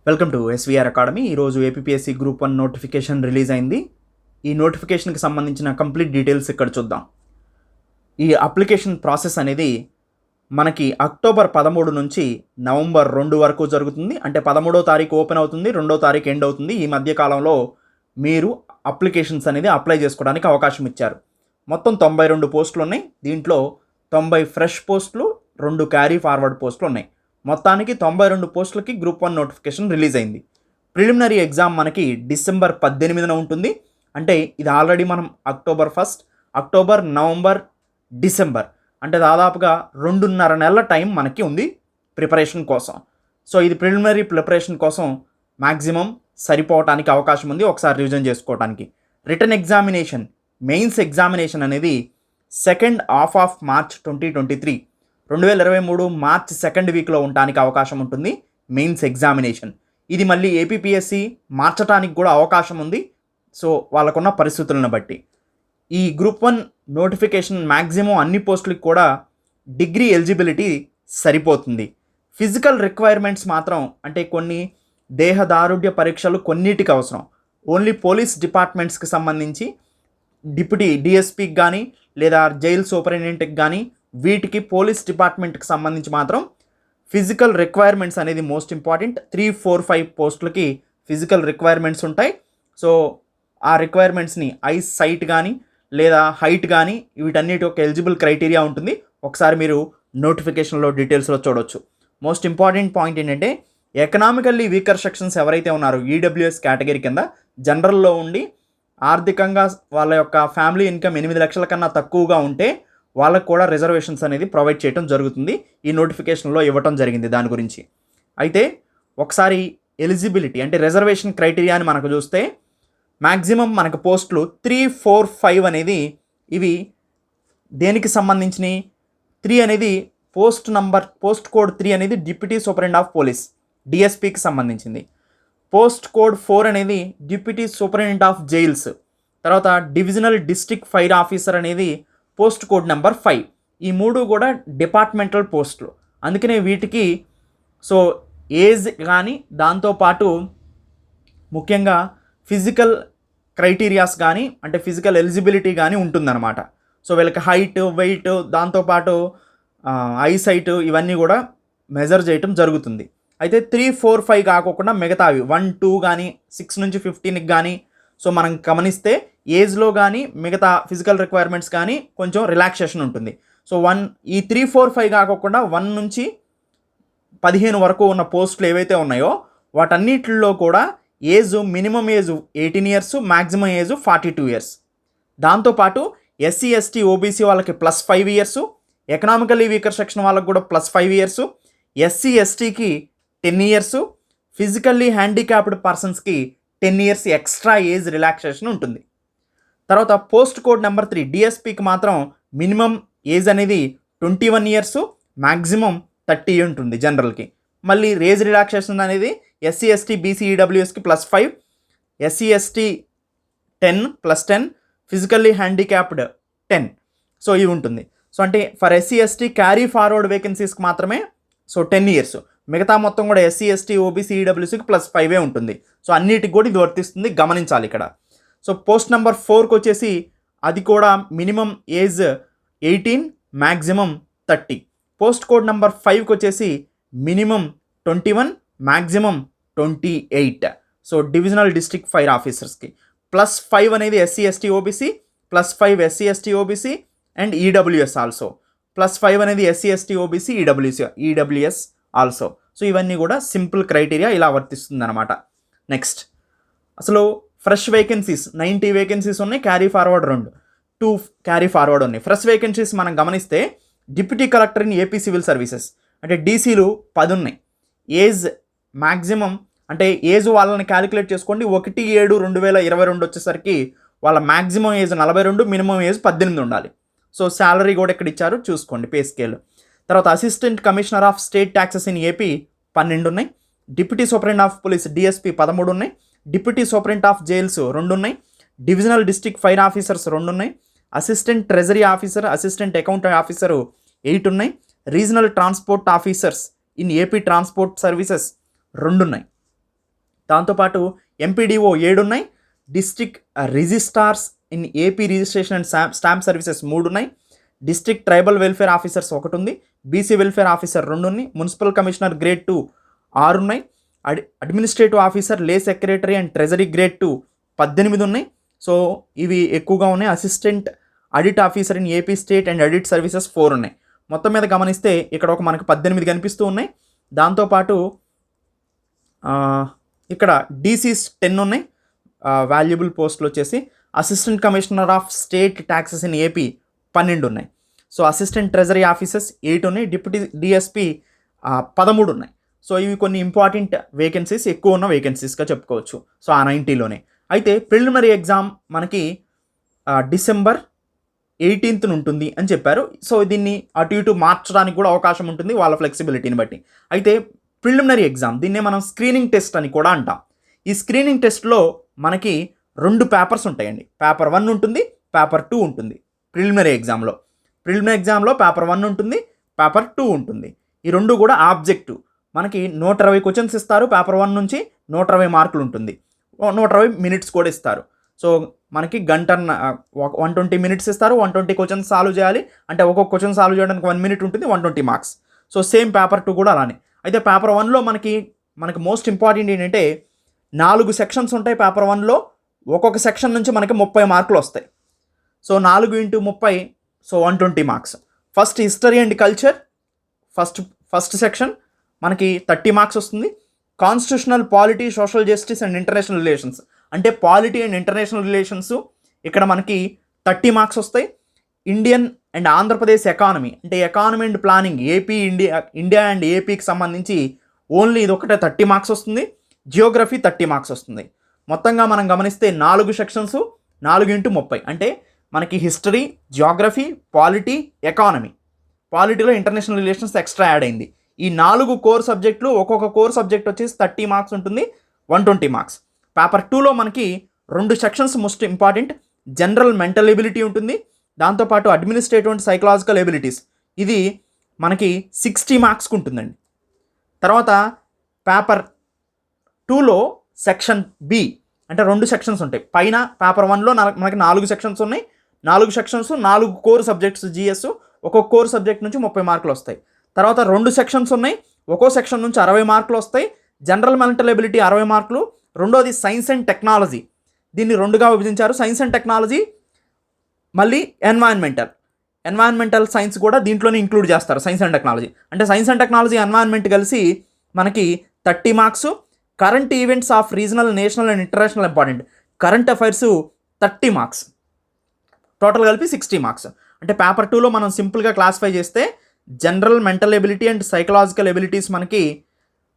Welcome to SVR academy. ఈరోజు APSC group 1 notification release అయింది. ఈ నోటిఫికేషన్కి సంబంధించిన కంప్లీట్ డీటెయిల్స్ ఇక్కడ చూద్దాం. ఈ అప్లికేషన్ ప్రాసెస్ అనేది మనకి అక్టోబర్ 13 నుంచి నవంబర్ 2 వరకు జరుగుతుంది. అంటే 13వ తారీఖు ఓపెన్ అవుతుంది, 2వ తారీఖు ఎండ్ అవుతుంది. ఈ మధ్య కాలంలో మీరు అప్లికేషన్స్ అనేది అప్లై చేసుకోవడానికి అవకాశం ఇచ్చారు. మొత్తం 92 పోస్టులు ఉన్నాయి. దీంట్లో 90 ఫ్రెష్ పోస్టులు, 2 క్యారీ ఫార్వర్డ్ పోస్టులు ఉన్నాయి. మొత్తానికి 92 పోస్టులకి గ్రూప్ 1 నోటిఫికేషన్ రిలీజ్ అయింది. ప్రిలిమినరీ ఎగ్జామ్ మనకి డిసెంబర్ 18న ఉంటుంది. అంటే ఇది ఆల్రెడీ మనం అక్టోబర్, నవంబర్, డిసెంబర్ అంటే దాదాపుగా 2.5 నెలల టైం మనకి ఉంది ప్రిపరేషన్ కోసం. సో ఇది ప్రిలిమినరీ ప్రిపరేషన్ కోసం మ్యాక్సిమం సరిపోవటానికి అవకాశం ఉంది ఒకసారి రివిజన్ చేసుకోవడానికి. రిటన్ ఎగ్జామినేషన్, మెయిన్స్ ఎగ్జామినేషన్ అనేది second half of March 2023 March 2nd వీక్లో ఉండడానికి అవకాశం ఉంటుంది మెయిన్స్ ఎగ్జామినేషన్. ఇది మళ్ళీ ఏపీఎస్సీ మార్చడానికి కూడా అవకాశం ఉంది. సో వాళ్ళకున్న పరిస్థితులను బట్టి ఈ గ్రూప్ 1 నోటిఫికేషన్ మ్యాక్సిమం అన్ని పోస్టులకు కూడా డిగ్రీ ఎలిజిబిలిటీ సరిపోతుంది. ఫిజికల్ రిక్వైర్మెంట్స్ మాత్రం అంటే కొన్ని దేహదారుఢ్య పరీక్షలు కొన్నిటికి అవసరం. ఓన్లీ పోలీస్ డిపార్ట్మెంట్స్కి సంబంధించి డిప్యూటీ డిఎస్పీకి కానీ లేదా జైల్ సూపరింటెండెంట్కి కానీ వీటికి పోలీస్ డిపార్ట్మెంట్కి సంబంధించి మాత్రం ఫిజికల్ రిక్వైర్మెంట్స్ అనేది మోస్ట్ ఇంపార్టెంట్. 3, 4, 5 పోస్టులకి ఫిజికల్ రిక్వైర్మెంట్స్ ఉంటాయి. సో ఆ రిక్వైర్మెంట్స్ని ఐస్ సైట్ కానీ లేదా హైట్ కానీ వీటన్నిటి ఒక ఎలిజిబుల్ క్రైటీరియా ఉంటుంది. ఒకసారి మీరు నోటిఫికేషన్లో డీటెయిల్స్లో చూడవచ్చు. మోస్ట్ ఇంపార్టెంట్ పాయింట్ ఏంటంటే ఎకనామికల్లీ వీకర్ సెక్షన్స్ ఎవరైతే ఉన్నారో ఈడబ్ల్యూఎస్ కేటగిరీ కింద జనరల్లో ఉండి ఆర్థికంగా వాళ్ళ యొక్క ఫ్యామిలీ ఇన్కమ్ 8 లక్షల కన్నా తక్కువగా ఉంటే వాళ్ళకు కూడా రిజర్వేషన్స్ అనేది ప్రొవైడ్ చేయడం జరుగుతుంది. ఈ నోటిఫికేషన్లో ఇవ్వటం జరిగింది దాని గురించి. అయితే ఒకసారి ఎలిజిబిలిటీ అంటే రిజర్వేషన్ క్రైటీరియాని మనకు చూస్తే మ్యాక్సిమం మనకు పోస్టులు 3, 4, 5 అనేది ఇవి దేనికి సంబంధించినవి. 3 అనేది పోస్ట్ కోడ్ 3 అనేది డిప్యూటీ సూపరింటెండెంట్ ఆఫ్ పోలీస్ డిఎస్పీకి సంబంధించింది. పోస్ట్ కోడ్ 4 అనేది డిప్యూటీ సూపరింటెండెంట్ ఆఫ్ జైల్స్. తర్వాత డివిజనల్ డిస్ట్రిక్ట్ ఫైర్ ఆఫీసర్ అనేది పోస్ట్ కోడ్ నెంబర్ 5. ఈ 3 కూడా డిపార్ట్మెంటల్ పోస్టులు. అందుకనే వీటికి సో ఏజ్ కానీ దాంతోపాటు ముఖ్యంగా ఫిజికల్ క్రైటీరియాస్ కానీ అంటే ఫిజికల్ ఎలిజిబిలిటీ కానీ ఉంటుందన్నమాట. సో వీళ్ళకి హైట్, వెయిట్, దాంతోపాటు ఐసైట్ ఇవన్నీ కూడా మెజర్ చేయటం జరుగుతుంది. అయితే 3, 4, 5 కాకుండా మిగతావి 1, 2 కానీ 6 నుంచి 15కి కానీ సో మనం గమనిస్తే ఏజ్లో కానీ మిగతా ఫిజికల్ రిక్వైర్మెంట్స్ కానీ కొంచెం రిలాక్సేషన్ ఉంటుంది. సో ఈ 3, 4, 5 కాకుండా 1 నుంచి 15 వరకు ఉన్న పోస్టులు ఏవైతే ఉన్నాయో వాటన్నిటిలో కూడా minimum age 18 years, maximum age 42 years. దాంతోపాటు ఎస్సీ, ఎస్టీ, ఓబీసీ వాళ్ళకి +5 ఇయర్స్, ఎకనామికల్లీ వీకర్ సెక్షన్ వాళ్ళకి కూడా +5 ఇయర్స్, ఎస్సీ, ఎస్టీకి 10 ఇయర్స్, ఫిజికల్లీ హ్యాండిక్యాప్డ్ పర్సన్స్కి 10 ఇయర్స్ ఎక్స్ట్రా ఏజ్ రిలాక్సేషన్ ఉంటుంది. తర్వాత పోస్ట్ కోడ్ నెంబర్ 3 డిఎస్పీకి మాత్రం మినిమం ఏజ్ అనేది 21 ఇయర్స్, మ్యాక్సిమం 30 ఉంటుంది జనరల్కి. మళ్ళీ ఏజ్ రిలాక్సేషన్ అనేది ఎస్సీ, ఎస్టీ, బీసీ, ఈడబ్ల్యూఎస్కి +5, SC, ST 10 +10, physically handicapped 10. So ఇవి ఉంటుంది. సో అంటే for SC, ST carry forward వేకెన్సీస్కి మాత్రమే సో 10 ఇయర్స్. మిగతా మొత్తం కూడా ఎస్సీ, ఎస్టీ, ఓబీసీ, ఈడబ్ల్యూసీకి +5 ఉంటుంది. సో అన్నిటికి కూడా ఇది వర్తిస్తుంది, గమనించాలి ఇక్కడ. సో పోస్ట్ నెంబర్ 4కి వచ్చేసి అది కూడా minimum age 18, maximum 30. Post code number 5కి వచ్చేసి minimum 21, maximum 28. So divisional district fire ఆఫీసర్స్కి +5 అనేది SC, ST, OBC, +5 SC, ST, OBC and EWS also, +5 అనేది SC, ST, OBC, EWS also. So ఇవన్నీ కూడా సింపుల్ క్రైటీరియా ఇలా వర్తిస్తుంది అనమాట. నెక్స్ట్ అసలు ఫ్రెష్ వేకెన్సీస్ 90 వేకెన్సీస్ ఉన్నాయి, క్యారీ ఫార్వర్డ్ 2 క్యారీ ఫార్వర్డ్ ఉన్నాయి. ఫ్రెష్ వేకెన్సీస్ మనం గమనిస్తే deputy collector in AP civil services అంటే డీసీలు 10 ఉన్నాయి. ఏజ్ మ్యాక్సిమం అంటే ఏజ్ వాళ్ళని క్యాలిక్యులేట్ చేసుకోండి. 1/7/2022 వచ్చేసరికి వాళ్ళ మ్యాక్సిమం ఏజ్ 42, మినిమం ఏజ్ 18 ఉండాలి. సో శాలరీ కూడా ఇక్కడ ఇచ్చారు చూసుకోండి, పే స్కేల్. తర్వాత assistant commissioner of state taxes in AP 12 ఉన్నాయి. Deputy superintendent of police DSP 13 ఉన్నాయి. డిప్యూటీ సూపరింటెండెంట్ ఆఫ్ జైల్స్ 2 ఉన్నాయి. డివిజనల్ డిస్ట్రిక్ట్ ఫైర్ ఆఫీసర్స్ 2 ఉన్నాయి. Assistant treasury officer, assistant account officer 8 ఉన్నాయి. Regional transport officers in AP transport services 2 ఉన్నాయి. దాంతోపాటు MPDO 7 ఉన్నాయి, district registrars in AP registration and stamp services 3 ఉన్నాయి, district tribal welfare officers 1 ఉంది, BC welfare officer 2 ఉన్నాయి, municipal commissioner grade 2 6 ఉన్నాయి, administrative officer లే secretary and treasury grade 2 18 ఉన్నాయి. So ఇవి ఎక్కువగా ఉన్నాయి. Assistant audit officer in AP state and audit services 4 ఉన్నాయి. మొత్తం మీద గమనిస్తే ఇక్కడ మనకు 18 కనిపిస్తూ ఉన్నాయి. దాంతోపాటు ఇక్కడ డీసీస్ 10 ఉన్నాయి. వాల్యుబుల్ పోస్టులు వచ్చేసి assistant commissioner of state taxes in AP 12 ఉన్నాయి. సో అసిస్టెంట్ ట్రెజరీ ఆఫీసర్స్ 8 ఉన్నాయి, డిప్యూటీ డిఎస్పీ 13 ఉన్నాయి. సో ఇవి కొన్ని ఇంపార్టెంట్ వేకెన్సీస్, ఎక్కువ ఉన్న వేకెన్సీస్గా చెప్పుకోవచ్చు. సో ఆ 90లోనే. అయితే ప్రిలిమినరీ ఎగ్జామ్ మనకి డిసెంబర్ 18th ఉంటుంది అని చెప్పారు. సో దీన్ని అటు ఇటు మార్చడానికి కూడా అవకాశం ఉంటుంది వాళ్ళ ఫ్లెక్సిబిలిటీని బట్టి. అయితే ప్రిలిమినరీ ఎగ్జామ్ దీన్నే మనం స్క్రీనింగ్ టెస్ట్ అని కూడా అంటాం. ఈ స్క్రీనింగ్ టెస్ట్లో మనకి 2 పేపర్స్ ఉంటాయండి. పేపర్ 1 ఉంటుంది, పేపర్ 2 ఉంటుంది. ప్రిలిమినరీ ఎగ్జామ్లో పేపర్ 1 ఉంటుంది, పేపర్ 2 ఉంటుంది. ఈ 2 కూడా ఆబ్జెక్టివ్. మనకి 120 క్వశ్చన్స్ ఇస్తారు. పేపర్ 1 నుంచి 120 మార్కులు ఉంటుంది. 120 మినిట్స్ కూడా ఇస్తారు. సో మనకి గంట 120 మినిట్స్ ఇస్తారు. 120 క్వశ్చన్స్ సాల్వ్ చేయాలి. అంటే ఒక్కొక్క క్వశ్చన్ సాల్వ్ చేయడానికి 1 మినిట్ ఉంటుంది, 120 మార్క్స్. సో సేమ్ పేపర్ 2 కూడా అలానే. అయితే పేపర్ 1లో మనకి మోస్ట్ ఇంపార్టెంట్ ఏంటంటే 4 సెక్షన్స్ ఉంటాయి పేపర్ 1లో. ఒక్కొక్క సెక్షన్ నుంచి మనకి 30 మార్కులు వస్తాయి. So 4 × 30, so 120 marks. First history and culture first section మనకి 30 మార్క్స్ వస్తుంది. Constitutional polity, social justice and international relations, అంటే పాలిటీ అండ్ ఇంటర్నేషనల్ రిలేషన్స్ ఇక్కడ మనకి 30 మార్క్స్ వస్తాయి. ఇండియన్ అండ్ ఆంధ్రప్రదేశ్ ఎకానమీ, అంటే economy and planning, India and ఏపీకి సంబంధించి ఓన్లీ ఇది ఒకటే 30 మార్క్స్ వస్తుంది. జియోగ్రఫీ 30 మార్క్స్ వస్తుంది. మొత్తంగా మనం గమనిస్తే 4 సెక్షన్స్, 4 × 30, అంటే మనకి హిస్టరీ, జియోగ్రఫీ, పాలిటీ, ఎకానమీ. పాలిటీలో ఇంటర్నేషనల్ రిలేషన్స్ ఎక్స్ట్రా యాడ్ అయింది. ఈ 4 కోర్ సబ్జెక్టులు, ఒక్కొక్క కోర్ సబ్జెక్ట్ వచ్చేసి 30 మార్క్స్ ఉంటుంది, 120 మార్క్స్. పేపర్ 2లో మనకి 2 sections most important. General mental ability ఉంటుంది, దాంతోపాటు అడ్మినిస్ట్రేటివ్ అండ్ సైకలాజికల్ ఎబిలిటీస్, ఇది మనకి 60 మార్క్స్కి ఉంటుందండి. తర్వాత పేపర్ 2లో సెక్షన్ బి, అంటే 2 సెక్షన్స్ ఉంటాయి. పైన పేపర్ 1లో మనకి 4 సెక్షన్స్ ఉన్నాయి. 4 సెక్షన్స్, 4 కోర్ సబ్జెక్ట్స్ జిఎస్, ఒక్కొక్క కోర్ సబ్జెక్ట్ నుంచి 30 మార్కులు వస్తాయి. తర్వాత 2 సెక్షన్స్ ఉన్నాయి. ఒక్కో సెక్షన్ నుంచి 60 మార్కులు వస్తాయి. జనరల్ మెంటల్ ఎబిలిటీ 60 మార్కులు. రెండోది సైన్స్ అండ్ టెక్నాలజీ, దీన్ని 2గా విభజించారు. సైన్స్ అండ్ టెక్నాలజీ, మళ్ళీ ఎన్వైరన్మెంటల్ సైన్స్ కూడా దీంట్లోనే ఇంక్లూడ్ చేస్తారు. సైన్స్ అండ్ టెక్నాలజీ అంటే సైన్స్ అండ్ టెక్నాలజీ, ఎన్వైరన్మెంట్ కలిసి మనకి 30 marks. Current events of regional, national and international important, current affairs 30 marks. Total కలిపి 60 మార్క్స్. అంటే పేపర్ 2లో మనం సింపుల్గా క్లాసిఫై చేస్తే general mental ability and psychological abilities మనకి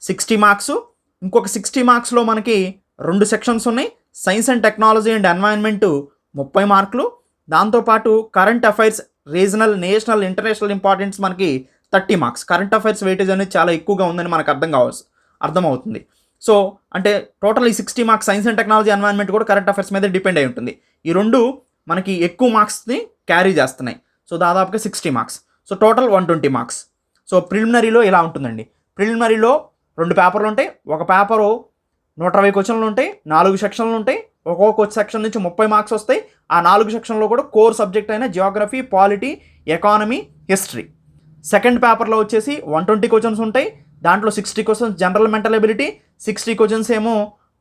60 మార్క్స్. ఇంకొక 60 మార్క్స్లో మనకి 2 సెక్షన్స్ ఉన్నాయి. Science and technology and environment 30 మార్కులు. దాంతోపాటు current affairs, regional, national, international importance మనకి 30 మార్క్స్. కరెంట్ అఫైర్స్ వెయిటేజ్ అనేది చాలా ఎక్కువగా ఉందని మనకు అర్థమవుతుంది. సో అంటే టోటల్ ఈ 60 marks science and technology, environment కూడా కరెంట్ అఫైర్స్ మీద డిపెండ్ అయి ఉంటుంది. ఈ 2 మనకి ఎక్కువ మార్క్స్ని క్యారీ చేస్తున్నాయి. సో దాదాపుగా 60 marks. So total 120 marks. So ప్రిలిమినరీలో ఇలా ఉంటుందండి. ప్రిలిమినరీలో 2 పేపర్లు ఉంటాయి. ఒక పేపరు 120 క్వశ్చన్లు ఉంటాయి, 4 సెక్షన్లు ఉంటాయి. ఒక్కొక్క సెక్షన్ నుంచి 30 మార్క్స్ వస్తాయి. ఆ 4 సెక్షన్లో కూడా కోర్ సబ్జెక్ట్ అయిన Geography, polity, economy, history. Second పేపర్లో వచ్చేసి 120 క్వశ్చన్స్ ఉంటాయి. దాంట్లో 60 questions general mental ability, 60 questions ఏమో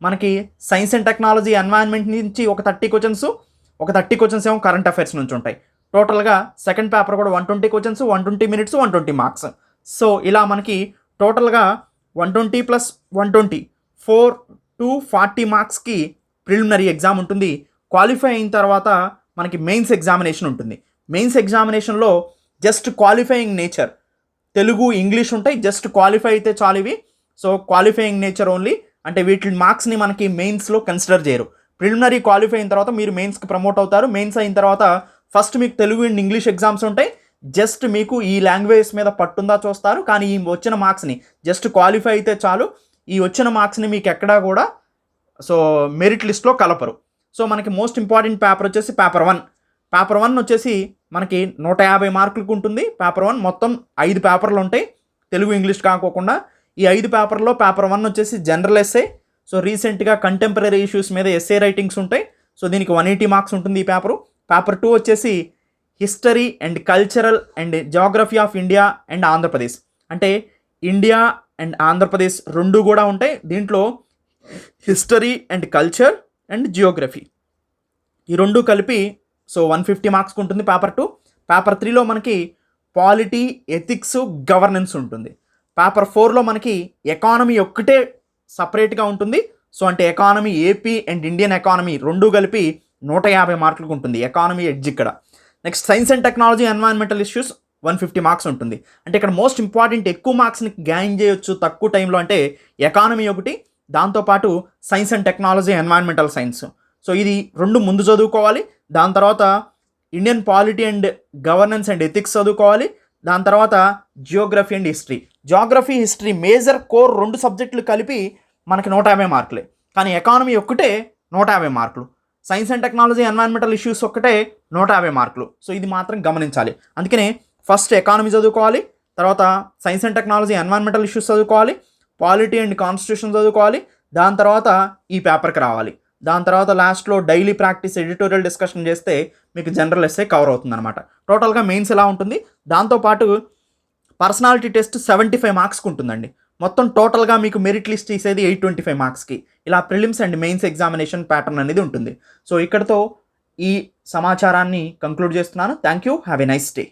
మనకి సైన్స్ అండ్ టెక్నాలజీ, ఎన్వైరన్మెంట్ నుంచి ఒక 30 క్వశ్చన్స్ ఏమో కరెంట్ అఫైర్స్ నుంచి ఉంటాయి. టోటల్గా సెకండ్ పేపర్ కూడా 120 క్వశ్చన్స్, 120 మినిట్స్, 120 మార్క్స్. సో ఇలా మనకి టోటల్గా 120 + 120 240 మార్క్స్కి ప్రిలిమినరీ ఎగ్జామ్ ఉంటుంది. క్వాలిఫై అయిన తర్వాత మనకి మెయిన్స్ ఎగ్జామినేషన్ ఉంటుంది. మెయిన్స్ ఎగ్జామినేషన్లో just qualifying nature, Telugu, English ఉంటాయి. జస్ట్ క్వాలిఫై అయితే చాలు ఇవి. సో క్వాలిఫైయింగ్ నేచర్ ఓన్లీ, అంటే వీటి మార్క్స్ని మనకి మెయిన్స్లో కన్సిడర్ చేయరు. ప్రిలిమినరీ క్వాలిఫై అయిన తర్వాత మీరు మెయిన్స్కి ప్రమోట్ అవుతారు. మెయిన్స్ అయిన తర్వాత ఫస్ట్ మీకు తెలుగు అండ్ ఇంగ్లీష్ ఎగ్జామ్స్ ఉంటాయి. జస్ట్ మీకు ఈ లాంగ్వేజ్ మీద పట్టుందా చూస్తారు. కానీ ఈ వచ్చిన మార్క్స్ని జస్ట్ క్వాలిఫై అయితే చాలు. ఈ వచ్చిన మార్క్స్ని మీకు ఎక్కడా కూడా సో మెరిట్ లిస్ట్లో కలపరు. సో మనకి మోస్ట్ ఇంపార్టెంట్ పేపర్ వచ్చేసి పేపర్ 1. పేపర్ 1 వచ్చేసి మనకి 150 మార్కులకు ఉంటుంది. పేపర్ 1 మొత్తం 5 పేపర్లు ఉంటాయి, తెలుగు ఇంగ్లీష్ కాకోకుండా. ఈ 5 పేపర్లో పేపర్ 1 వచ్చేసి జనరల్ ఎస్సే. సో రీసెంట్గా కంటెంపరీ ఇష్యూస్ మీద ఎస్ఏ రైటింగ్స్ ఉంటాయి. సో దీనికి 180 మార్క్స్ ఉంటుంది ఈ పేపరు. పేపర్ 2 వచ్చేసి history and cultural and Geography of India and Andhra Pradesh. అంటే ఇండియా అండ్ ఆంధ్రప్రదేశ్ రెండు కూడా ఉంటాయి. దీంట్లో history and culture and Geography ఈ రెండు కలిపి సో 150 మార్క్స్కి ఉంటుంది పేపర్ 2. పేపర్ 3లో మనకి పాలిటీ, ఎథిక్స్, గవర్నెన్స్ ఉంటుంది. పేపర్ 4లో మనకి ఎకానమీ ఒక్కటే సపరేట్గా ఉంటుంది. సో అంటే economy AP and Indian economy రెండు కలిపి 150 మార్కులకు ఉంటుంది. ఎకానమీ ఎడ్జ్ ఇక్కడ. Next science and technology, environmental issues 150 marks ఉంటుంది. అంటే ఇక్కడ మోస్ట్ ఇంపార్టెంట్ ఎక్కువ మార్క్స్ని గెయిన్ చేయొచ్చు తక్కువ టైంలో అంటే ఎకానమీ ఒకటి, దాంతోపాటు science and technology, environmental science. So ఇది రెండు ముందు చదువుకోవాలి. దాని తర్వాత Indian polity and governance and ethics చదువుకోవాలి. దాని తర్వాత Geography and history. Geography, history major core రెండు సబ్జెక్టులు కలిపి మనకి 150 మార్కులే. కానీ ఎకానమీ ఒక్కటే 150 మార్కులు, science and technology, environmental issues ఒక్కటే 150 మార్కులు. సో ఇది మాత్రం గమనించాలి. అందుకనే ఫస్ట్ ఎకానమీ చదువుకోవాలి, తర్వాత science and technology, environmental issues చదువుకోవాలి, పాలిటీ అండ్ కాన్స్టిట్యూషన్ చదువుకోవాలి, దాని తర్వాత ఈ పేపర్కి రావాలి. దాని తర్వాత లాస్ట్లో డైలీ ప్రాక్టీస్, ఎడిటోరియల్ డిస్కషన్ చేస్తే మీకు జనరల్ ఎస్సే కవర్ అవుతుంది అనమాట. టోటల్గా మెయిన్స్ ఎలా ఉంటుంది. దాంతోపాటు పర్సనాలిటీ టెస్ట్ 75 మార్క్స్కి ఉంటుందండి. మొత్తం టోటల్గా మీకు మెరిట్ లిస్ట్ తీసేది 825 మార్క్స్కి. ఇలా prelims and mains examination pattern అనేది ఉంటుంది. సో ఇక్కడతో ఈ సమాచారాన్ని కంక్లూడ్ చేస్తున్నాను. Thank you. Have a nice day.